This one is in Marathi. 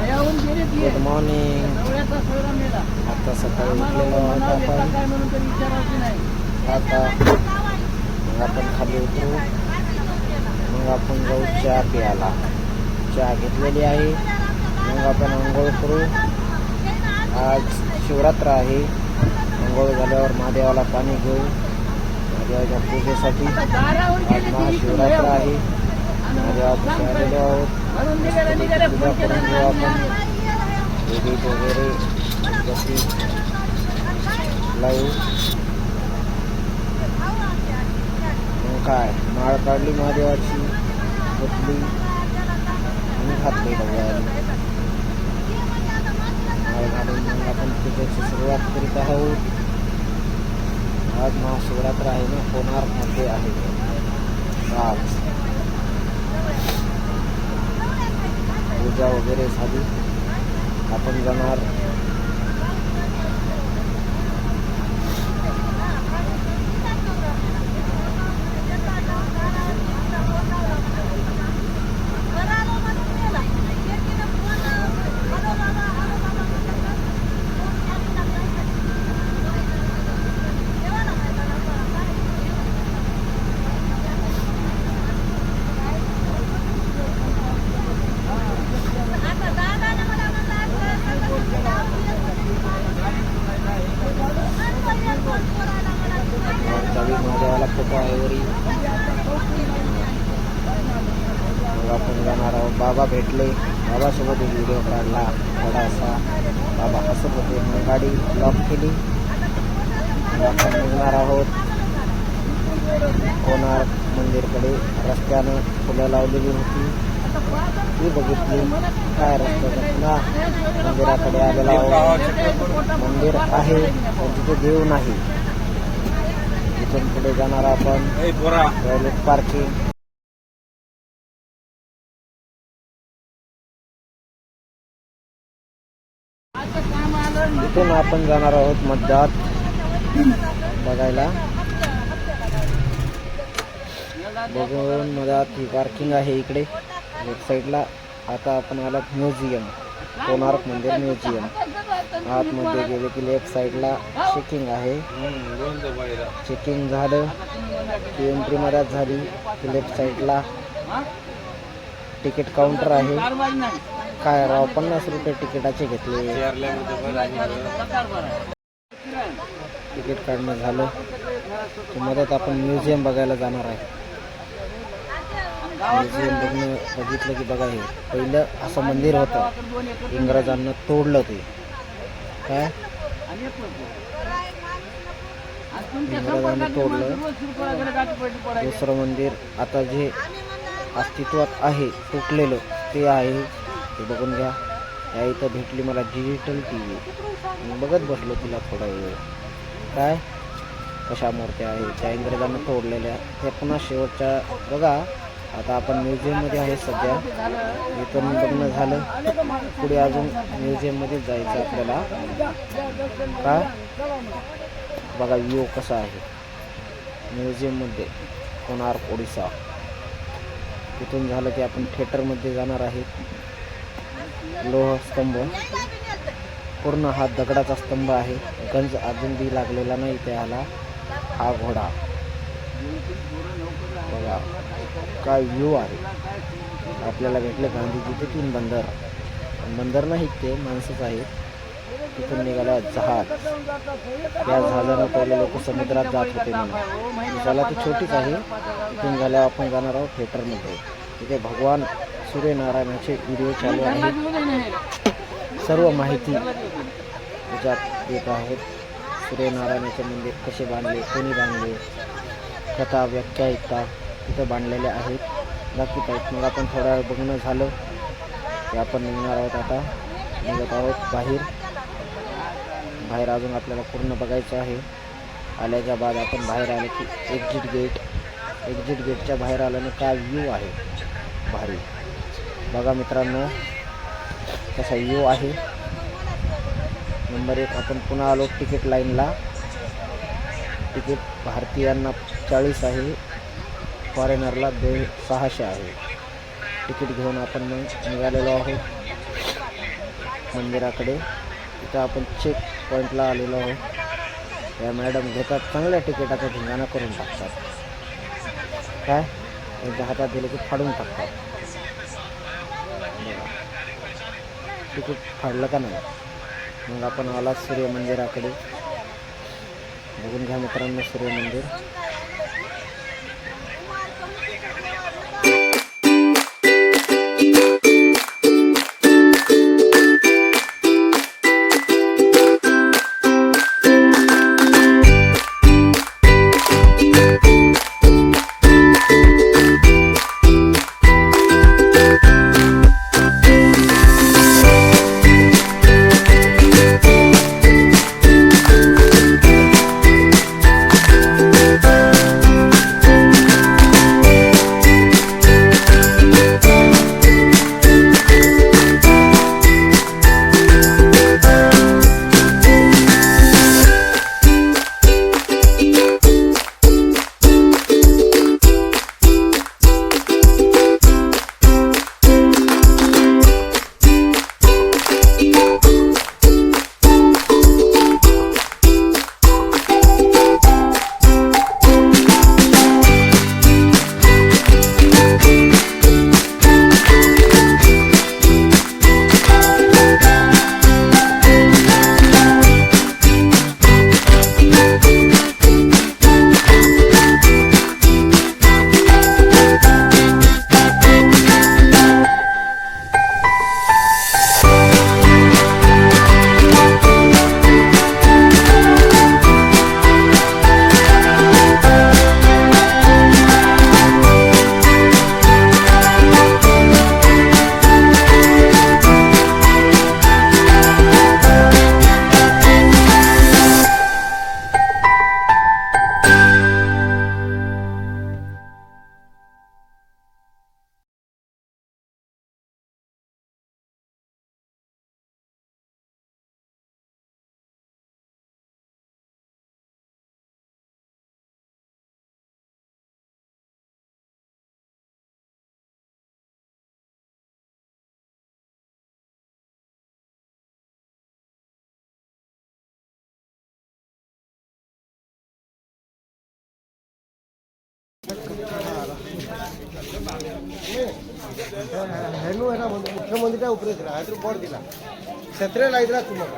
Good morning. आता सकाळी उठलेलो आहोत आपण. आता मग आपण खाली उतरू. मग आपण जाऊ चहा प्यायला. चहा घेतलेली आहे. मग आपण आंघोळ करू. आज शिवरात्र आहे. आंघोळ झाल्यावर महादेवाला पाणी घेऊ महादेवाच्या पूजेसाठी. आज महाशिवरात्र आहे. महादेवापाशी आलेलो आहोत. पूजा करून घेऊ आपण. विधीत वगैरे लावू. मग काय माळ काढली महादेवाची, घेतली आणि घातली डब्याला. माळ घालून मग आपण पूजेची सुरुवात करीत आहोत. आज महाशिवरात्र आहे ना, कोणार्कमध्ये आहे आज. पूजा वगैरे झाली. आपण जाणार महादेवाला फोटो आहे वरी. मग आपण जाणार आहोत. बाबा भेटले. बाबासोबत एक व्हिडिओ काढला थोडासा. बाबा हसत होते. मग गाडी लॉक केली. मग आपण निघणार आहोत कोणार्क मंदिरकडे. रस्त्यानं फुलं लावलेली होती ती बघितली. काय रस्त्यानं मंदिराकडे आलेला आहोत. मंदिर आहे पण तिथे देव नाही. इथून पुढे जाणार आपण टॉयलेट पार्किंग. इथून आपण जाणार आहोत मध्यात बघायला. बघून मध्यात ही पार्किंग आहे इकडे लेफ्ट साईडला. आता आपण आलात म्युझियम, कोणार्क मंदिर म्युझियम. आतमध्ये गेले की लेफ्ट साईडला चेकिंग आहे. चेकिंग झालं की एंट्री मध्यात झाली की लेफ्ट साईडला तिकीट काउंटर आहे. काय राव 50 रुपये तिकिटाचे घेतले. तिकीट काढणं झालं की मध्यात आपण म्युझियम बघायला जाणार आहे. म्युझियम बघितलं की बघा, हे पहिलं असं मंदिर होतं. इंग्रजांना तोडलं ते. काय इंग्रजांनी तोडलं. दुसरं मंदिर आता जे अस्तित्वात आहे तुटलेलं ते आहे. ते बघून घ्या. या इथं भेटली मला डिजिटल TV. बघत बसलो तिला थोडा वेळ. काय कशा मूर्त्या आहेत त्या इंग्रजांना तोडलेल्या. हे पुन्हा शेवटच्या बघा. आता आपण म्युझियममध्ये आहे सध्या. इथून बघणं झालं. पुढे अजून म्युझियममध्ये जायचं आपल्याला. काय बघा व्ह्यू कसा आहे म्युझियममध्ये कोणार्क ओडिसा. इथून झालं की आपण थिएटरमध्ये जाणार आहे. लोह स्तंभ पूर्ण हा दगडाचा स्तंभ आहे. गंज अजून बी लागलेला नाही त्याला. हा घोडा बघा काय व्ह्यू आहे. आपल्याला भेटले गांधीजी ते 3 बंदर. बंदर नाहीत ते माणसंच आहेत. तिथून निघाला जहाज. त्या जहाजानं पहिले लोक समुद्रात जात होते म्हणून. त्याला ती छोटीच आहे. तिथून झाल्यावर आपण जाणार आहोत थिएटरमध्ये. तिथे भगवान सूर्यनारायणाचे व्हिडिओ चालू आहेत. सर्व माहिती त्याच्यात येत आहेत. सूर्यनारायणाचे मंदिर कसे बांधले, कोणी बांधले, कथा व्याख्या तिथं बांधलेल्या आहेत. दाखवत आहेत. मग आपण थोडा वेळ बघणं झालं की आपण निघणार आहोत. आता निघत आहोत बाहेर अजून आपल्याला पूर्ण बघायचं आहे. आल्याच्या बाद आपण बाहेर आले की एक्झिट गेटच्या बाहेर आल्यानं काय व्ह्यू आहे भारी. बघा मित्रांनो कसा व्ह्यू आहे. नंबर 1 आपण पुन्हा आलो तिकीट लाईनला. तिकीट भारतीयांना 40 आहे, फॉरेनरला 600 आहे. तिकीट घेऊन आपण मग निघालेलो आहोत. मंदिराकडे. इथं आपण चेक पॉईंटला आलेलो आहोत. या मॅडम घेतात, चांगल्या तिकिटाचा धिंगाणा करून टाकतात. काय त्यांच्या हातात दिले की फाडून टाकतात. तिकीट फाडलं का नाही. मग आपण आला सूर्य मंदिराकडे. बघून घ्या मित्रांनो सूर्य मंदिर. मुख्यमंत्र्या उपरे दिला बोर्ड दिला छत्र्याला दिला तुम्हाला